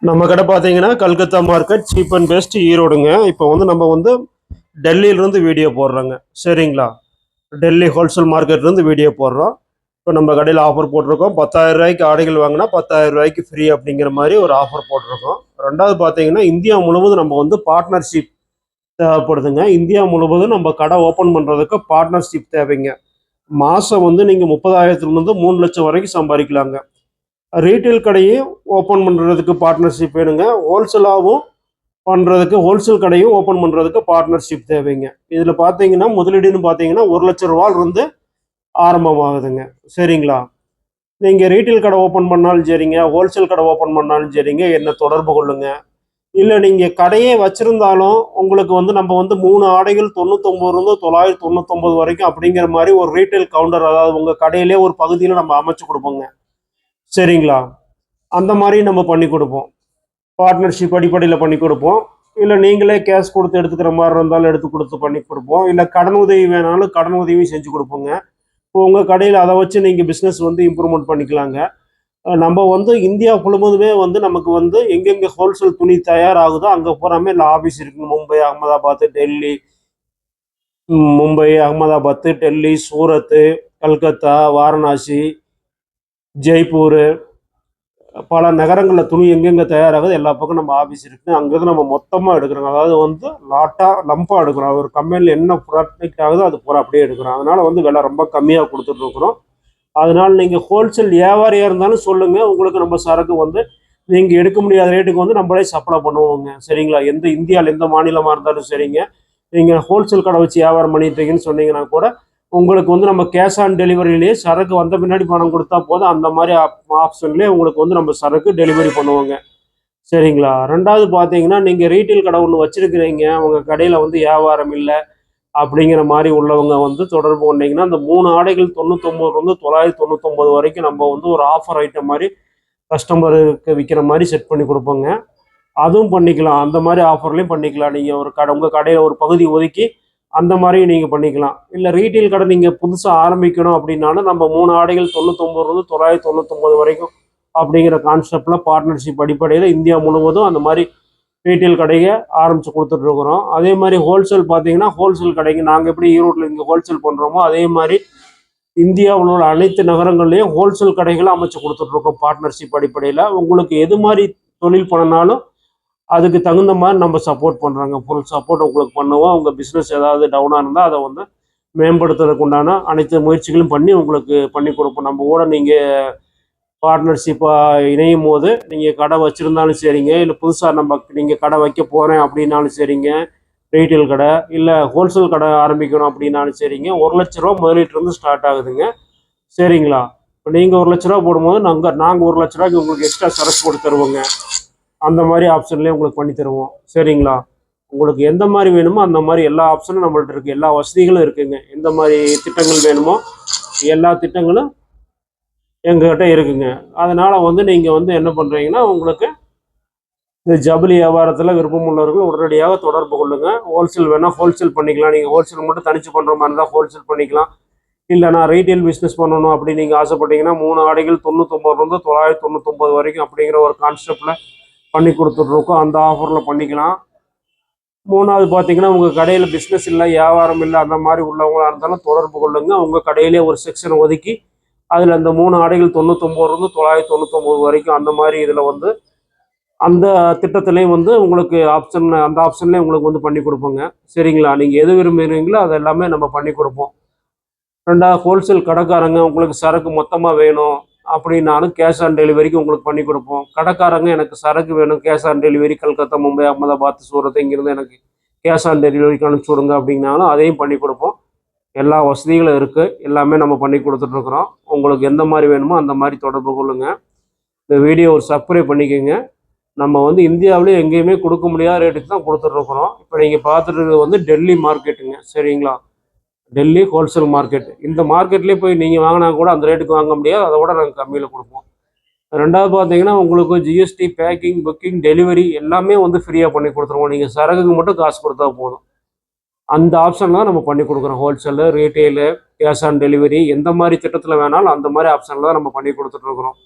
நம்ம கடை பார்த்தீங்கன்னா Calcutta market cheap and best ஈரோடுங்க. இப்போ நம்ம டெல்லியிலேருந்து வீடியோ போடுறோங்க. சரிங்களா? டெல்லி ஹோல்சேல் மார்க்கெட்லேருந்து வீடியோ போடுறோம். இப்போ நம்ம கடையில் ஆஃபர் போட்டிருக்கோம். 10,000 ரூபாய்க்கு ஆடைகள் வாங்கினா 10,000 ரூபாய்க்கு ஃப்ரீ அப்படிங்கிற மாதிரி ஒரு ஆஃபர் போட்டிருக்கோம். ரெண்டாவது பார்த்தீங்கன்னா இந்தியா முழுவதும் நம்ம பார்ட்னர்ஷிப் தேவைப்படுதுங்க. இந்தியா முழுவதும் நம்ம கடை ஓப்பன் பண்ணுறதுக்கு பார்ட்னர்ஷிப் தேவைங்க. மாதம் நீங்கள் 30,000லேருந்து 3 லட்சம் வரைக்கும் சம்பாதிக்கலாங்க. ரீட்டைல் கடையும் ஓப்பன் பண்ணுறதுக்கு பார்ட்னர்ஷிப் வேணுங்க. ஹோல்சேலாகவும் பண்ணுறதுக்கு ஹோல்சேல் கடையும் ஓப்பன் பண்ணுறதுக்கு பார்ட்னர்ஷிப் தேவைங்க. இதில் பார்த்தீங்கன்னா முதலீடுன்னு பார்த்தீங்கன்னா 1,00,000 ரூபாயிலிருந்து ஆரம்பமாகுதுங்க. சரிங்களா? நீங்கள் ரீட்டைல் கடை ஓப்பன் பண்ணாலும் சரிங்க, ஹோல்சேல் கடை ஓப்பன் பண்ணாலும் சரிங்க, என்ன தொடர்பு கொள்ளுங்க. இல்லை நீங்கள் கடையே வச்சுருந்தாலும் உங்களுக்கு நம்ம 3 ஆடைகள் 99 999 வரைக்கும் அப்படிங்கிற மாதிரி ஒரு ரீட்டைல் கவுண்டர், அதாவது உங்கள் கடையிலே ஒரு பகுதியில் நம்ம அமைச்சு கொடுப்போங்க. சரிங்களா? அந்த மாதிரி நம்ம பண்ணி கொடுப்போம். பார்ட்னர்ஷிப் அடிப்படையில் பண்ணி கொடுப்போம். இல்லை நீங்களே கேஷ் கொடுத்து எடுத்துக்கிற மாதிரி இருந்தாலும் எடுத்து கொடுத்து பண்ணி கொடுப்போம். இல்லை கடன் உதவி வேணாலும் கடன் உதவி செஞ்சு கொடுப்போங்க. இப்போ உங்கள் கடையில் அதை வச்சு நீங்கள் பிஸ்னஸ் இம்ப்ரூவ்மெண்ட் பண்ணிக்கலாங்க. நம்ம இந்தியா முழுவதுமே நமக்கு எங்கெங்கே ஹோல்சேல் துணி தயாராகுதோ அங்கே பூராமே இல்லை ஆஃபீஸ் இருக்குங்க. மும்பை, அகமதாபாத், டெல்லி, சூரத்து, கல்கத்தா, வாரணாசி, ஜெய்ப்பூர், பல நகரங்களில் துணி எங்கெங்கே தயாராகுது எல்லா பக்கம் நம்ம ஆஃபீஸ் இருக்குது. அங்கேருந்து நம்ம மொத்தமாக எடுக்கிறோம். அதாவது லம்பாக எடுக்கிறோம். ஒரு கம்பெனியில் என்ன ப்ராடக்ட் ஆகுதோ அது பூரா அப்படியே எடுக்கிறோம். அதனால் விலை ரொம்ப கம்மியாக கொடுத்துட்ருக்குறோம். அதனால் நீங்கள் ஹோல்சேல் வியாபாரியாக இருந்தாலும் சொல்லுங்கள். உங்களுக்கு நம்ம சரக்கு நீங்கள் எடுக்க முடியாத ரேட்டுக்கு நம்மளே சப்ளை பண்ணுவோங்க. சரிங்களா? இந்தியாவில் எந்த மாநிலமாக இருந்தாலும் சரிங்க. நீங்கள் ஹோல்சேல் கடை வச்சு வியாபாரம் பண்ணிட்டீங்கன்னு சொன்னீங்கன்னா கூட உங்களுக்கு நம்ம கேஷ் ஆன் டெலிவரியிலேயே சரக்கு வந்த பின்னாடி பணம் கொடுத்தா போதும். அந்த மாதிரி ஆப்ஷன்லேயே உங்களுக்கு நம்ம சரக்கு டெலிவரி பண்ணுவோங்க. சரிங்களா? ரெண்டாவது பார்த்தீங்கன்னா நீங்கள் ரீட்டைல் கடை ஒன்று வச்சுருக்கிறீங்க, உங்கள் கடையில் வியாபாரம் இல்லை அப்படிங்கிற மாதிரி உள்ளவங்க தொடர்பு கொண்டீங்கன்னா அந்த 3 ஆடைகள் 99 999 வரைக்கும் நம்ம ஒரு ஆஃபர் ஐட்டம் மாதிரி கஸ்டமருக்கு விற்கிற மாதிரி செட் பண்ணி கொடுப்போங்க. அதுவும் பண்ணிக்கலாம். அந்த மாதிரி ஆஃபர்லேயும் பண்ணிக்கலாம். நீங்கள் உங்கள் கடையில் ஒரு பகுதி ஒதுக்கி அந்த மாதிரியும் நீங்கள் பண்ணிக்கலாம். இல்லை ரீட்டைல் கடை நீங்கள் புதுசாக ஆரம்பிக்கணும் அப்படின்னாலும் நம்ம 3 ஆடைகள் 99 999 வரைக்கும் அப்படிங்கிற கான்செப்டில் பார்ட்னர்ஷிப் அடிப்படையில் இந்தியா முழுவதும் அந்த மாதிரி ரீட்டைல் கடையை ஆரம்பித்து கொடுத்துட்ருக்குறோம். அதே மாதிரி ஹோல்சேல் பார்த்தீங்கன்னா ஹோல்சேல் கடைக்கு நாங்கள் எப்படி ஈரோட்டில் இங்கே ஹோல்சேல் பண்ணுறோமோ அதே மாதிரி இந்தியாவில் உள்ள அனைத்து நகரங்கள்லேயும் ஹோல்சேல் கடைகளை அமைச்சு கொடுத்துட்ருக்கோம் பார்ட்னர்ஷிப் அடிப்படையில். உங்களுக்கு எது மாதிரி தொழில் பண்ணனாலும் அதுக்கு தகுந்த மாதிரி நம்ம சப்போர்ட் பண்ணுறாங்க. ஃபுல் சப்போர்ட் உங்களுக்கு பண்ணுவோம். உங்கள் பிஸ்னஸ் ஏதாவது டவுனாக இருந்தால் அதை மேம்படுத்துறதுக்கு உண்டான அனைத்து முயற்சிகளும் பண்ணி உங்களுக்கு பண்ணி கொடுப்போம். நம்ம கூட நீங்கள் பார்ட்னர்ஷிப்பாக இணையும் போது நீங்கள் கடை வச்சுருந்தாலும் சரிங்க, இல்லை புதுசாக நீங்கள் கடை வைக்க போகிறேன் அப்படின்னாலும் சரிங்க, ரீட்டைல் கடை இல்லை ஹோல்சேல் கடை ஆரம்பிக்கணும் அப்படின்னாலும் சரிங்க, 1,00,000 ரூபா முதலீட்டிலேருந்து ஸ்டார்ட் ஆகுதுங்க. சரிங்களா? இப்போ நீங்கள் 1,00,000 ரூபா போடும்போது நாங்கள் 1,00,000 ரூபாய்க்கு உங்களுக்கு எக்ஸ்ட்ரா சரக்கு போட்டு தருவோங்க. அந்த மாதிரி ஆப்ஷன்லேயே உங்களுக்கு பண்ணி தருவோம். சரிங்களா? உங்களுக்கு எந்த மாதிரி வேணுமோ அந்த மாதிரி எல்லா ஆப்ஷனும் நம்மள்ட்ட இருக்குது. எல்லா வசதிகளும் இருக்குங்க. எந்த மாதிரி திட்டங்கள் வேணுமோ எல்லா திட்டங்களும் எங்ககிட்ட இருக்குங்க. அதனால் நீங்கள் என்ன பண்ணுறீங்கன்னா, உங்களுக்கு இந்த ஜவுளி வியாபாரத்தில் விருப்பம் உள்ளவர்கள் உடனடியாக தொடர்பு கொள்ளுங்கள். ஹோல்சேல் வேணால் ஹோல்சேல் பண்ணிக்கலாம். நீங்கள் ஹோல்சேல் மட்டும் தனிச்சு பண்ணுற மாதிரி இருந்தால் ஹோல்சேல் பண்ணிக்கலாம். இல்லை நான் ரீட்டைல் பிஸ்னஸ் பண்ணணும் அப்படின்னு நீங்கள் ஆசைப்பட்டீங்கன்னா 3 ஆடைகள் 99 999 வரைக்கும் அப்படிங்கிற ஒரு கான்செப்டில் பண்ணி கொடுத்துட்ருக்கோம். அந்த ஆஃபரில் பண்ணிக்கலாம். 3வது பார்த்தீங்கன்னா உங்கள் கடையில் பிஸ்னஸ் இல்லை, வியாபாரம் இல்லை, அந்த மாதிரி உள்ளவங்களாக இருந்தாலும் தொடர்பு கொள்ளுங்க. உங்கள் கடையிலே ஒரு செக்ஷனை ஒதுக்கி அதில் அந்த 3 ஆடைகள் 99 999 வரைக்கும் அந்த மாதிரி இதில் அந்த திட்டத்துலேயும் உங்களுக்கு அந்த ஆப்ஷன்லேயும் உங்களுக்கு பண்ணி கொடுப்போங்க. சரிங்களா? நீங்கள் எது விரும்புகிறீங்களோ அது எல்லாமே நம்ம பண்ணி கொடுப்போம். ரெண்டாவது ஹோல்சேல் கடைக்காரங்க உங்களுக்கு சரக்கு மொத்தமாக வேணும் அப்படின்னாலும் கேஷ் ஆன் டெலிவரிக்கு உங்களுக்கு பண்ணி கொடுப்போம். கடைக்காரங்க எனக்கு சரக்கு வேணும், cash on delivery Calcutta, Mumbai, Ahmedabad, Surat இங்கிருந்து எனக்கு கேஷ் ஆன் டெலிவரிக்கு அனுப்பிச்சி விடுங்க அப்படின்னாலும் அதையும் பண்ணி கொடுப்போம். எல்லா வசதிகளும் இருக்குது. எல்லாமே நம்ம பண்ணி கொடுத்துட்ருக்குறோம். உங்களுக்கு எந்த மாதிரி வேணுமோ அந்த மாதிரி தொடர்பு கொள்ளுங்கள். இந்த வீடியோ ஒரு சப்ஸ்கிரைப் பண்ணிக்கோங்க. நம்ம இந்தியாவிலே எங்கேயுமே கொடுக்க முடியாத ரேட்டுக்கு தான் கொடுத்துட்ருக்குறோம். இப்போ நீங்கள் பார்த்துட்டு டெல்லி மார்க்கெட்டுங்க. சரிங்களா? Delhi wholesale market. இந்த மார்க்கெட்லேயே போய் நீங்கள் வாங்கினா கூட அந்த ரேட்டுக்கு வாங்க முடியாது. அதை விட நாங்கள் கம்மியில் கொடுப்போம். ரெண்டாவது பார்த்தீங்கன்னா உங்களுக்கு ஜிஎஸ்டி, பேக்கிங், புக்கிங், டெலிவரி எல்லாமே ஃப்ரீயாக பண்ணி கொடுத்துருவோம். நீங்கள் சரகுக்கு மட்டும் காசு கொடுத்தா போதும். அந்த ஆப்ஷன் தான் நம்ம பண்ணி கொடுக்குறோம். Wholesale, retail, cash on delivery எந்த மாதிரி திட்டத்தில் வேணாலும் அந்த மாதிரி ஆப்ஷனில் தான் நம்ம பண்ணி கொடுத்துட்ருக்குறோம்.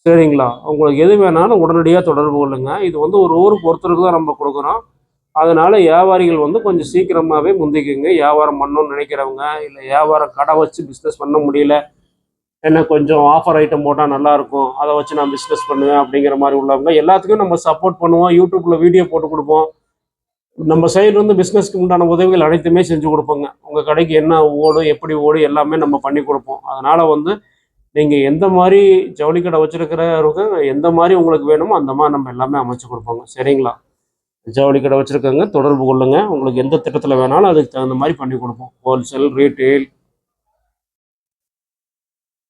சரிங்களா? உங்களுக்கு எது வேணாலும் உடனடியாக தொடர்பு கொள்ளுங்க. இது வந்து ஒரு ஊருக்கு ஒருத்தருக்கு தான் நம்ம கொடுக்குறோம். அதனால வியாபாரிகள் வந்து கொஞ்சம் சீக்கிரமாகவே முந்திக்குங்க. வியாபாரம் பண்ணணும்னு நினைக்கிறவங்க, இல்லை வியாபாரம் கடை வச்சு பிஸ்னஸ் பண்ண முடியல, என்ன கொஞ்சம் ஆஃபர் ஐட்டம் போட்டால் நல்லாயிருக்கும், அதை வச்சு நான் பிஸ்னஸ் பண்ணுவேன் அப்படிங்கிற மாதிரி உள்ளவங்க எல்லாத்துக்கும் நம்ம சப்போர்ட் பண்ணுவோம். யூடியூப்பில் வீடியோ போட்டு கொடுப்போம். நம்ம சைடு வந்து பிஸ்னஸ்க்கு உண்டான உதவிகள் அனைத்துமே செஞ்சு கொடுப்போங்க. உங்கள் கடைக்கு என்ன ஓடும், எப்படி ஓடும் எல்லாமே நம்ம பண்ணி கொடுப்போம். அதனால் வந்து நீங்கள் எந்த மாதிரி ஜவுளி கடை வச்சுருக்கிறவங்க எந்த மாதிரி உங்களுக்கு வேணுமோ அந்த மாதிரி நம்ம எல்லாமே அமைச்சு கொடுப்போங்க. சரிங்களா? ஜவுளி கடை வச்சுருக்கவங்க தொடர்பு கொள்ளுங்க. உங்களுக்கு எந்த திட்டத்தில் வேணாலும் அதுக்கு தகுந்த மாதிரி பண்ணி கொடுப்போம். ஹோல்சேல், ரீட்டெயில்,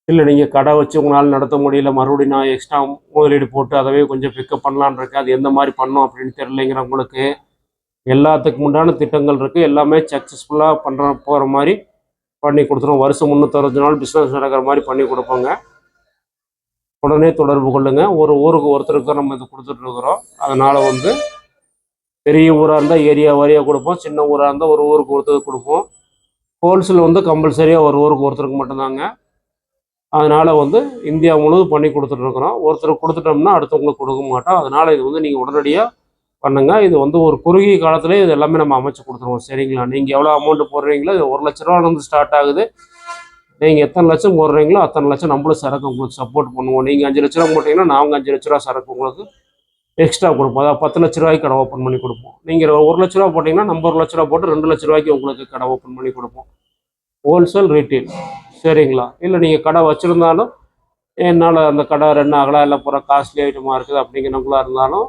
இல்லை நீங்கள் கடை வச்சு உங்களால் நடத்த முடியல, மறுபடியும் நான் எக்ஸ்ட்ரா முதலீடு போட்டு அதவே கொஞ்சம் பிக்கப் பண்ணலான்னு இருக்கேன், அது எந்த மாதிரி பண்ணோம் அப்படின்னு தெரியலைங்கிறவங்களுக்கு எல்லாத்துக்கும் உண்டான திட்டங்கள் இருக்குது. எல்லாமே சக்ஸஸ்ஃபுல்லாக போகிற மாதிரி பண்ணி கொடுத்துருவோம். வருஷம் 360 நாள் பிஸ்னஸ் நடக்கிற மாதிரி பண்ணி கொடுப்போங்க. உடனே தொடர்பு கொள்ளுங்க. ஒரு ஊருக்கு ஒருத்தருக்கு நம்ம இது கொடுத்துட்ருக்குறோம். அதனால் வந்து பெரிய ஊராக இருந்தால் ஏரியா வாரியாக கொடுப்போம், சின்ன ஊராக இருந்தால் ஒரு ஊருக்கு ஒருத்தருக்கு கொடுப்போம். ஹோல்சேல் வந்து கம்பல்சரியாக ஒரு ஊருக்கு ஒருத்தருக்கு மட்டும்தாங்க. அதனால் வந்து இந்தியா முழுவதும் பண்ணி கொடுத்துட்ருக்குறோம். ஒருத்தருக்கு கொடுத்துட்டோம்னா அடுத்தவங்களுக்கு கொடுக்க மாட்டோம். அதனால் இது வந்து நீங்கள் உடனடியாக பண்ணுங்க. இது வந்து ஒரு குறுகிய காலத்திலே இது எல்லாமே நம்ம அமைச்சு கொடுத்துருவோம். சரிங்களா? நீங்கள் எவ்வளோ அமௌண்ட் போடுறீங்களோ, இது 1,00,000 ஸ்டார்ட் ஆகுது. நீங்கள் எத்தனை லட்சம் போடுறீங்களோ அத்தனை லட்சம் நம்மளும் சரக்கு உங்களுக்கு சப்போர்ட் பண்ணுவோம். நீங்கள் 5,00,000 போட்டிங்கன்னா நாங்கள் 5,00,000 சரக்கு உங்களுக்கு எக்ஸ்ட்ரா கொடுப்போம். அதாவது 10,00,000 கடை ஓப்பன் பண்ணி கொடுப்போம். நீங்கள் 1,00,000 போட்டிங்கன்னா நம்ம 1,00,000 போட்டு 2,00,000 உங்களுக்கு கடை ஓப்பன் பண்ணி கொடுப்போம். Wholesale, retail. சரிங்களா? இல்லை நீங்கள் கடை வச்சுருந்தாலும் என்னால் அந்த கடை ரன் ஆகலாம், இல்லை பூரா காஸ்ட்லி ஐட்டமாக இருக்குது அப்படிங்கிறவங்களா இருந்தாலும்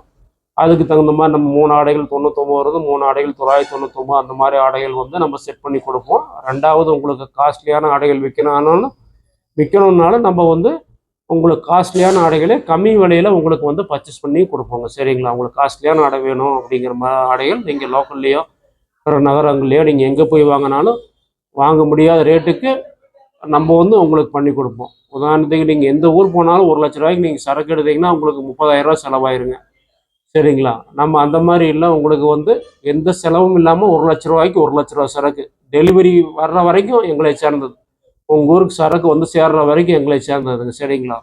அதுக்கு தகுந்த மாதிரி நம்ம 3 ஆடைகள் 99 வருது, 3 ஆடைகள் 999 அந்த மாதிரி ஆடைகள் வந்து நம்ம செட் பண்ணி கொடுப்போம். ரெண்டாவது உங்களுக்கு காஸ்ட்லியான ஆடைகள் விற்கணும்னாலும் நம்ம வந்து உங்களுக்கு காஸ்ட்லியான ஆடைகளே கம்மி விலையில் உங்களுக்கு வந்து பர்ச்சேஸ் பண்ணி கொடுப்போங்க. சரிங்களா? உங்களுக்கு காஸ்ட்லியான ஆடை வேணும் அப்படிங்கிற மாதிரி ஆடைகள் நீங்கள் லோக்கல்லையோ பிற நகரங்கள்லையோ நீங்கள் எங்கே போய் வாங்கினாலும் வாங்க முடியாத ரேட்டுக்கு நம்ம வந்து உங்களுக்கு பண்ணி கொடுப்போம். உதாரணத்துக்கு நீங்கள் எந்த ஊர் போனாலும் 1,00,000 நீங்கள் சரக்கு எடுத்தீங்கன்னா உங்களுக்கு 30,000 செலவாயிருங்க. சரிங்களா? நம்ம அந்த மாதிரி இல்லை, உங்களுக்கு வந்து எந்த செலவும் இல்லாமல் 1,00,000 1,00,000 சரக்கு டெலிவரி வர்ற வரைக்கும் எங்களை சேர்ந்தது. உங்கள் ஊருக்கு சரக்கு வந்து சேர்ற வரைக்கும் எங்களை சேர்ந்ததுங்க. சரிங்களா?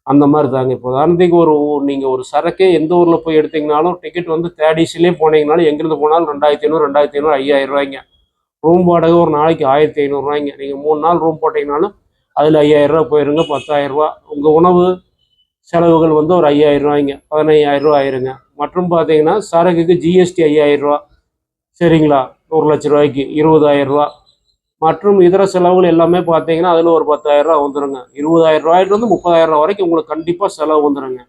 அந்த மாதிரி தாங்க. இப்போ உதாரணத்துக்கு நீங்கள் ஒரு சரக்கே எந்த ஊரில் போய் எடுத்தீங்கனாலும் டிக்கெட் வந்து தேர்ட் போனீங்கனாலும் எங்கேருந்து போனாலும் 2,500 2,500 5,000 ரூம் வாடகை ஒரு நாளைக்கு 1,500 நீங்கள் 3 நாள் ரூம் போட்டிங்கனாலும் அதில் 5,000 போயிருங்க. 10,000 உங்கள் உணவு செலவுகள் வந்து ஒரு 5,000 15,000 ஆயிருங்க. மற்றும் பார்த்தீங்கன்னா சரக்குக்கு ஜிஎஸ்டி 5,000. சரிங்களா? 1,00,000 20,000. மற்றும் இதர செலவுகள் எல்லாமே பார்த்தீங்கன்னா அதில் ஒரு 10,000 வந்துடுங்க. 20,000 30,000 வரைக்கும் உங்களுக்கு கண்டிப்பாக செலவு வந்துடுங்க.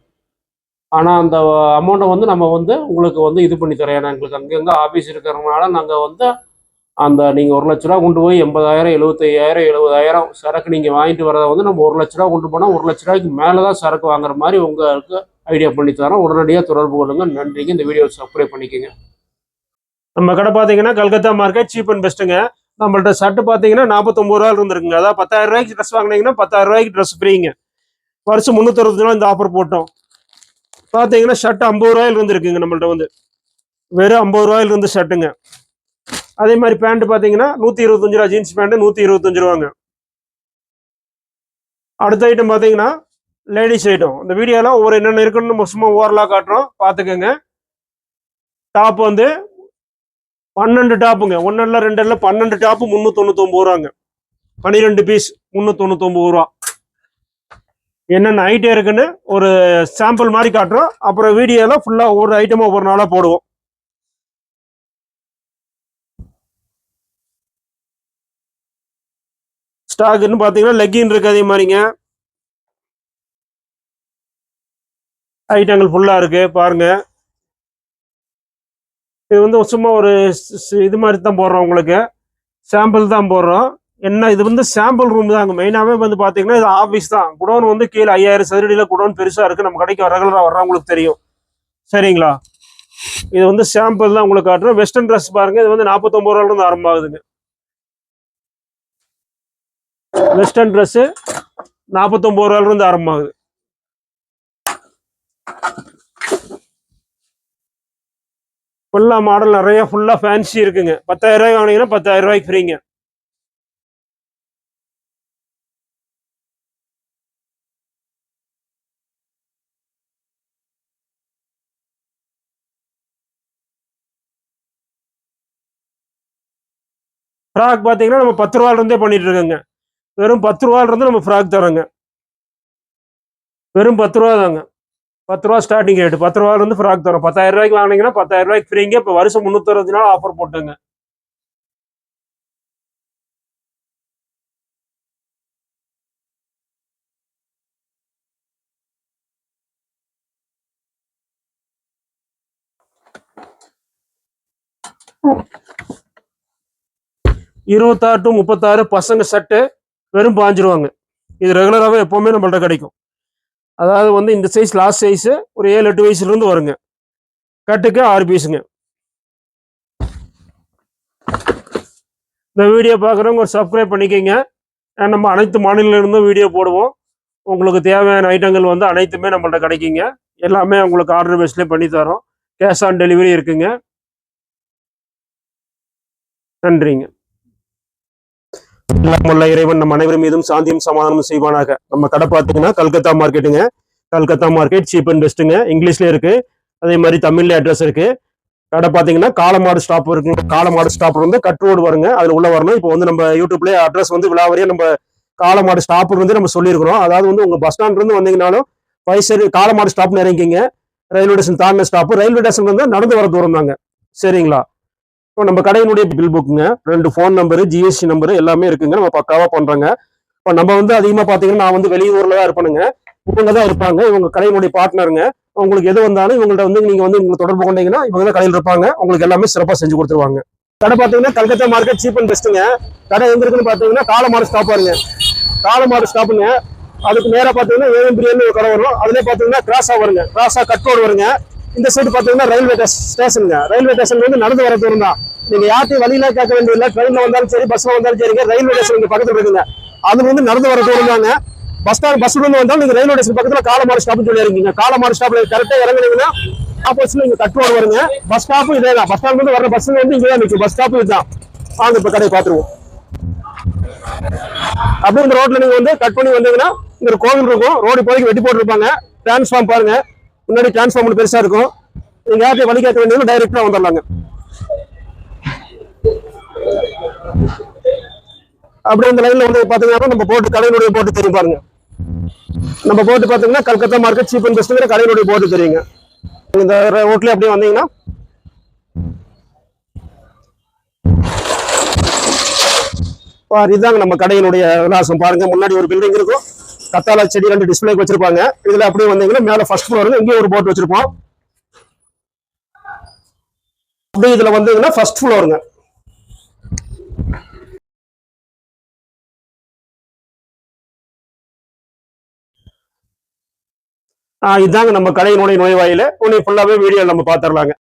ஆனால் அந்த அமௌண்ட்டை வந்து நம்ம வந்து உங்களுக்கு வந்து இது பண்ணி தரோம். ஏன்னா எங்களுக்கு அங்கங்கே ஆஃபீஸ் இருக்கிறதுனால நாங்கள் வந்து அந்த நீங்கள் 1,00,000 கொண்டு போய் 80,000 75,000 70,000 சரக்கு நீங்கள் வாங்கிட்டு வரதை வந்து நம்ம 1,00,000 கொண்டு போனால் 1,00,000 மேலே தான் சரக்கு வாங்குற மாதிரி உங்களுக்கு ஐடியா பண்ணி தரோம். உடனடியாக தொடர்பு கொள்ளுங்க. நன்றிங்க. இந்த வீடியோ சப்ஸ்கிரைப் பண்ணிக்கோங்க. நம்ம கடை பார்த்தீங்கன்னா கல்கத்தா மார்க்கெட் சீப் அண்ட் பெஸ்ட்டுங்க. நம்மள்ட்ட ஷர்ட் பார்த்தீங்கன்னா 49 ரூபாயில் இருந்துருக்குங்க. அதாவது 10,000 ட்ரெஸ் வாங்கினீங்கன்னா 10,000 ட்ரெஸ் ஃப்ரீங்க. வருஷம் 360 நாள் இந்த ஆஃபர் போட்டோம். பார்த்தீங்கன்னா ஷர்ட் 50 ரூபாயில் இருந்துருக்குங்க. நம்மள்ட்ட வந்து வெறும் 50 ரூபாயில் இருந்து ஷர்ட்டுங்க. அதே மாதிரி பேண்ட் பார்த்தீங்கன்னா 125 ரூபா, ஜீன்ஸ் பேண்ட் 125 ரூபாங்க. அடுத்த ஐட்டம் பார்த்தீங்கன்னா லேடிஸ் ஐட்டம். இந்த வீடியோலாம் ஒவ்வொரு என்னென்ன இருக்குன்னு நம்ம சும்மா ஓவரலாக காட்டுறோம், பார்த்துக்கோங்க. டாப் வந்து 12 டாப்புங்க. 1 இல்லை 2 இல்லை 12 டாப்பு 399 ரூபாங்க. 12 பீஸ் 399 ரூபா. என்னென்ன ஐட்டம் இருக்குன்னு ஒரு சாம்பிள் மாதிரி காட்டுறோம். அப்புறம் வீடியோலாம் ஃபுல்லாக ஒவ்வொரு ஐட்டமும் ஒவ்வொரு நாளாக போடுவோம். ஸ்டாக்குன்னு பார்த்தீங்கன்னா லெக்கின் இருக்கு, அதே மாதிரிங்க ஐட்டங்கள் ஃபுல்லாக இருக்கு பாருங்க. இது வந்து சும்மா ஒரு இது மாதிரி தான் போடுறோம், உங்களுக்கு சாம்பிள் தான் போடுறோம். என்ன இது வந்து சாம்பிள் ரூம் தாங்க. மெயினாகவே வந்து பார்த்தீங்கன்னா இது ஆஃபீஸ் தான். குடோன் வந்து கீழே 5,000 சதுரடியில் குடோன் பெருசாக இருக்குது. நம்ம கடைக்கு ரெகுலராக வர்றவங்களுக்கு தெரியும். சரிங்களா? இது வந்து சாம்பிள் தான் உங்களுக்கு காட்டுறோம். வெஸ்டர்ன் ட்ரெஸ் பாருங்க. இது வந்து 49 ரூபாயிலிருந்து ஆரம்பமாகுதுங்க. வெஸ்டர்ன் ட்ரெஸ் 49 ரூபாயிலிருந்து ஆரம்பமாகுது. ஃபுல்லா மாடல் நிறைய ஃபுல்லா ஃபேன்சி இருக்குங்க. 10,000 வாங்கினீங்கன்னா 10,000 ஃப்ரீங்க. ஃப்ராக் பார்த்தீங்கன்னா நம்ம 10 ரூபாயிலிருந்தே பண்ணிட்டு இருக்கோங்க. வெறும் 10 ரூபாயிலிருந்து நம்ம ஃப்ராக் தரோங்க. வெறும் 10 ரூபா தாங்க. 10 ரூபா ஸ்டார்டிங் ரேட். 10 ரூபாயிலிருந்து ஃப்ராக் தரோம். 10,000 ரூபாய்க்கு வாங்கினீங்கன்னா 10,000 ரூபாய்க்கு ஃப்ரீங்க. இப்போ வருஷம் 365 நாள் ஆஃபர் போட்டுங்க. இருபத்தாறு டு 36 பசங்க சட்டு வெறும் 5 ரூபாங்க. இது ரெகுலராகவே எப்பவுமே நம்மள்ட்ட கிடைக்கும். அதாவது வந்து இந்த சைஸ் லாஸ்ட் சைஸ் ஒரு 7-8 வயசுல இருந்து வருங்க. கட்டுக்கு 6 பீஸுங்க. இந்த வீடியோ பார்க்குறவங்க ஒரு சப்ஸ்கிரைப் பண்ணிக்கோங்க. நம்ம அனைத்து மாநில இருந்தும் வீடியோ போடுவோம். உங்களுக்கு தேவையான ஐட்டங்கள் வந்து அனைத்துமே நம்மள்ட்ட கிடைக்குங்க. எல்லாமே உங்களுக்கு ஆர்டர் பேஸ்லேயே பண்ணி தரோம். கேஷ் ஆன் டெலிவரி இருக்குங்க. நன்றிங்க. எல்லாமுள்ள இறைவன் நம் அனைவரும் மீதும் சாந்தியும் சமாதானம் செய்வானாக. நம்ம கடை பார்த்தீங்கன்னா கல்கத்தா மார்க்கெட்டுங்க. கல்கத்தா மார்க்கெட் சீப் அண்ட் பெஸ்ட்டுங்க. இங்கிலீஷ்ல இருக்கு, அதே மாதிரி தமிழ்ல அட்ரஸ் இருக்கு. கடை பார்த்தீங்கன்னா காலமாடு ஸ்டாப் இருக்குங்க. காலமாடு ஸ்டாப் வந்து கட் ரோடு வருங்க. அதுல உள்ள வரணும். இப்போ வந்து நம்ம யூடியூப்லேயே அட்ரஸ் வந்து விழாவரியா நம்ம காலமாடு ஸ்டாப் இருந்து நம்ம சொல்லியிருக்கிறோம். அதாவது வந்து உங்க பஸ் ஸ்டாண்ட்ல இருந்து வந்தீங்கன்னாலும் பைசரி காலமாடு ஸ்டாப் இறங்கிங்க. ரயில்வே ஸ்டேஷன் தாண்டின ஸ்டாப். ரயில்வே ஸ்டேஷன் வந்து நடந்து வர தூரம் தாங்க. சரிங்களா? இப்போ நம்ம கடையினுடைய பில் புக்குங்க, 2 ஃபோன் நம்பரு, ஜிஎஸ்டி நம்பரு எல்லாமே இருக்குங்க. நம்ம பக்காவா பண்றோங்க. இப்போ நம்ம வந்து அதிகமா பாத்தீங்கன்னா நான் வந்து வெளியூர்ல தான் இருப்பேனுங்க. இவங்க தான் இருப்பாங்க. இவங்க கடையினுடைய பார்ட்னருங்க. உங்களுக்கு எது வந்தாலும் இவங்கள்ட்ட வந்து நீங்க வந்து உங்களுக்கு தொடர்பு கொண்டீங்கன்னா இவங்க தான் கடையில் இருப்பாங்க. உங்களுக்கு எல்லாமே சிறப்பாக செஞ்சு கொடுத்துருவாங்க. கடை பார்த்தீங்கன்னா கல்கத்தா மார்க்கெட் சீப் அண்ட் பெஸ்ட்டுங்க. கடை எங்க இருக்குன்னு பாத்தீங்கன்னா காலமாடு ஸ்டாப் வருங்க. காலமாடு ஸ்டாப்புங்க. அதுக்கு நேரா பாத்தீங்கன்னா ஏஎம் பிரியாணி ஒரு கடை வரும். அதுலேயே பாத்தீங்கன்னா கிராஸா வருங்க. கிராஸா கட் ரோடு வருங்க. இந்த சைடு பாத்தீங்கன்னா ரயில்வே ஸ்டேஷனுங்க. ரயில்வே ஸ்டேஷன்ல இருந்து நடந்து வர தூரம் தான். நீங்க யார்ட்டையும் வழியில கேட்க வேண்டியதில்லை. ட்ரெயின்ல வந்தாலும் சரி, பஸ்ல வந்தாலும் சரிங்க. ரயில்வே ஸ்டேஷன் பக்கத்துல இருக்குங்க. அதுல இருந்து நடந்து வர தூரம் தாங்க. பஸ் ஸ்டாண்ட் பஸ்ல இருந்து வந்தாலும் நீங்க ரயில்வே ஸ்டேஷன் பக்கத்துல காலமாடு ஸ்டாப் சொல்லி இருக்கீங்க. காலமாடு ஸ்டாப்ல கரெக்டா இறங்குனீங்கன்னா ஆப்போசிட்ல இங்க கட் ரோடு வருங்க. பஸ் ஸ்டாப்பும் இதே தான். பஸ் ஸ்டாண்ட் வந்து வர பஸ் வந்து இங்கே தான் நிற்கும். பஸ் ஸ்டாப்பும் இதுதான். வாங்க இப்ப கடையை பாத்துருவோம். அப்படியே இந்த ரோட்ல நீங்க வந்து கட் பண்ணி வந்தீங்கன்னா இங்க ஒரு கோவில் இருக்கும். ரோடு இப்போதைக்கு வெட்டி போட்டுருப்பாங்க. டிரான்ஸ்ஃபார்ம் பாருங்க. முன்னாடி டிரான்ஸ்ஃபார்ம் பெருசா இருக்கும். நீங்க யார்ட்டையும் வழி கேட்க வேண்டியது டைரக்டா வந்துடலாங்க. அப்படி இந்த லைன்ல வந்து பாத்தீங்கன்னா நம்ம போட்டு கடையினுடைய போட்டு தெரியும் பாருங்க. நம்ம போட்டு பாத்தீங்கன்னா கல்கத்தா மார்க்கெட் சீப் அண்ட் பெஸ்ட்ங்கிற கடையினுடைய போட்டு தெரியுங்க. இந்த ரோட்ல அப்படியே வந்தீங்கன்னா இதுதாங்க நம்ம கடையினுடைய விலாசம். பாருங்க, முன்னாடி ஒரு பில்டிங் இருக்கும். கத்தாழை செடி 2 டிஸ்பிளேக்கு வச்சிருப்பாங்க. இதுல அப்படியே வந்தீங்கன்னா மேல ஃபர்ஸ்ட் ஃப்ளோர் இங்கே ஒரு போட்டு வச்சிருப்போம். அப்படியே இதுல வந்தீங்கன்னா ஃபர்ஸ்ட் ஃப்ளோருங்க. இதாங்க நம்ம கடையினுடைய நுழைவாயில. உன்னை ஃபுல்லாவே வீடியோ நம்ம பாத்துரலாங்க.